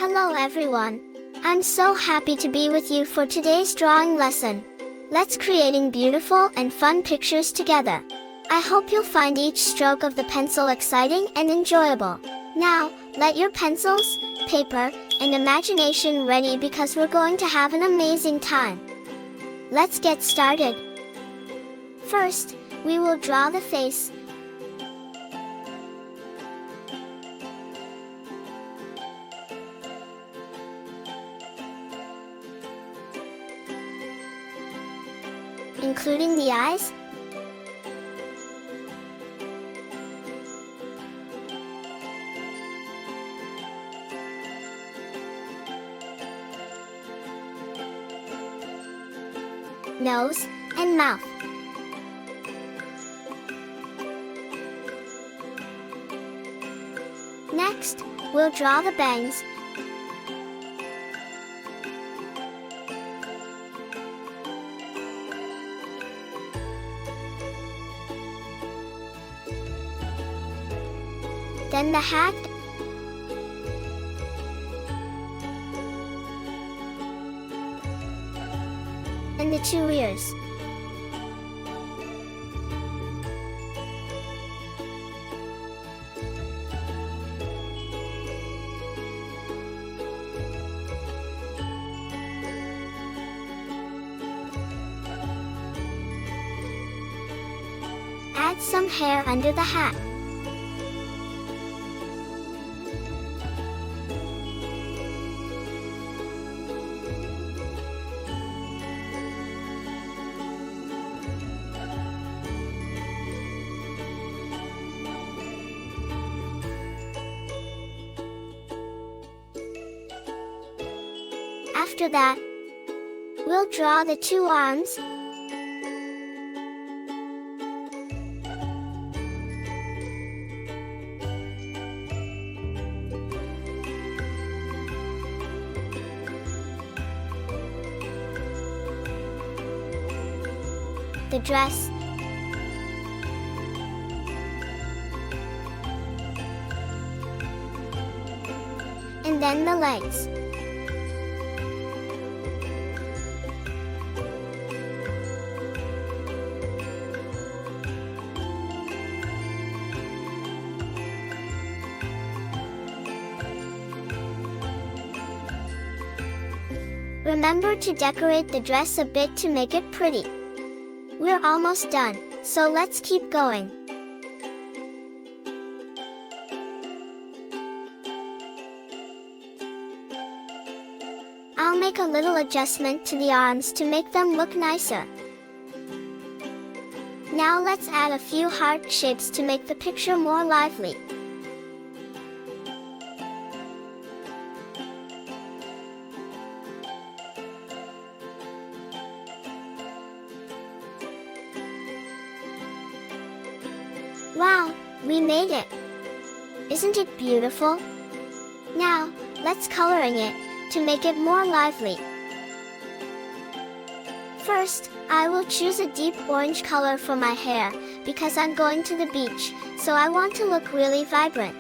Hello everyone. I'm so happy to be with you for today's drawing lesson. Let's creating beautiful and fun pictures together. I hope you'll find each stroke of the pencil exciting and enjoyable. Now, let your pencils, paper, and imagination ready because we're going to have an amazing time. Let's get started. First, we will draw the face. Including the eyes, nose, and mouth. Next, we'll draw the bangs. Then the hat, and the two ears. Add some hair under the hat. After that, we'll draw the two arms, the dress, and then the legs. Remember to decorate the dress a bit to make it pretty. We're almost done, so let's keep going. I'll make a little adjustment to the arms to make them look nicer. Now let's add a few heart shapes to make the picture more lively. Wow, we made it! Isn't it beautiful? Now, let's coloring it, to make it more lively. First, I will choose a deep orange color for my hair, because I'm going to the beach, so I want to look really vibrant.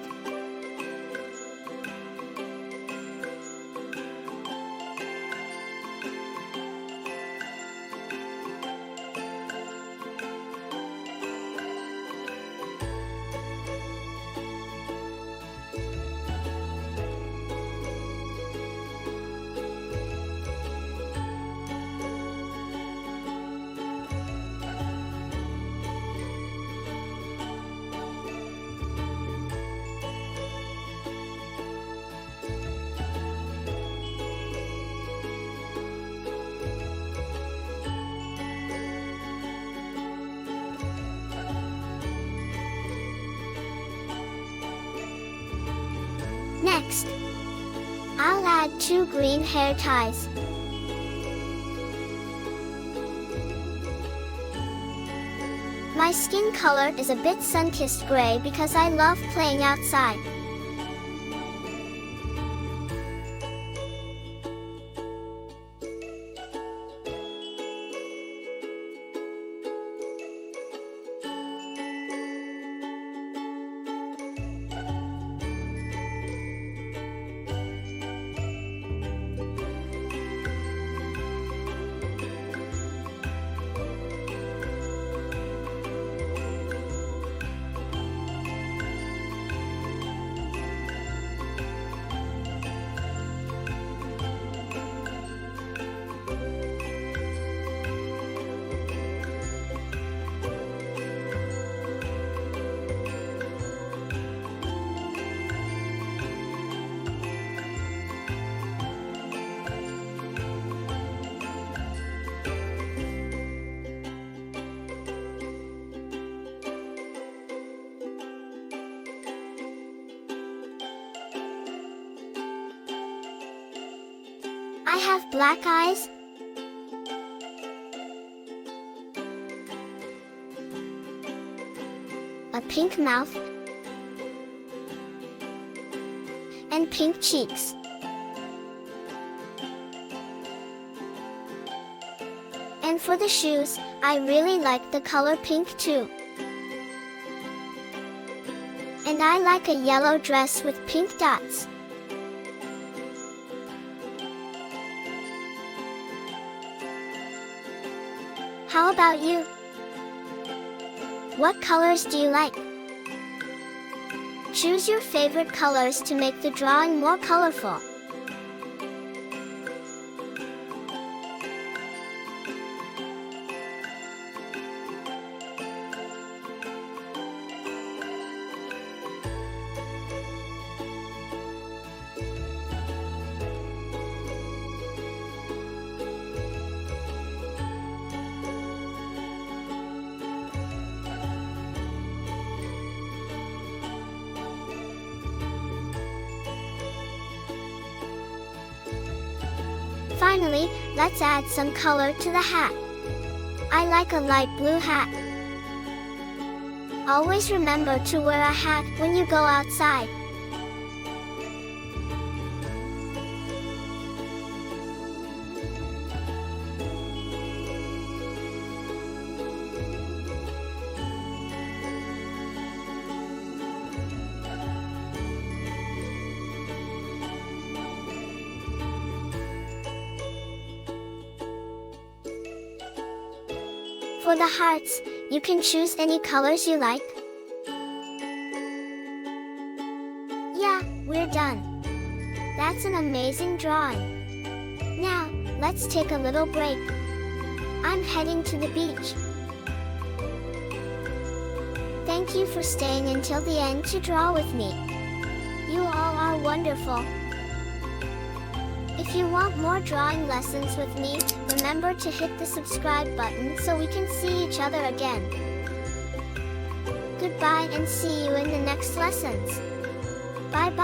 Next, I'll add 2 green hair ties. My skin color is a bit sun-kissed gray because I love playing outside. I have black eyes, a pink mouth, and pink cheeks. And for the shoes, I really like the color pink too. And I like a yellow dress with pink dots. How about you? What colors do you like? Choose your favorite colors to make the drawing more colorful. Finally, let's add some color to the hat. I like a light blue hat. Always remember to wear a hat when you go outside. For the hearts, you can choose any colors you like. Yeah, we're done. That's an amazing drawing. Now, let's take a little break. I'm heading to the beach. Thank you for staying until the end to draw with me. You all are wonderful. If you want more drawing lessons with me, remember to hit the subscribe button so we can see each other again. Goodbye and see you in the next lessons. Bye bye.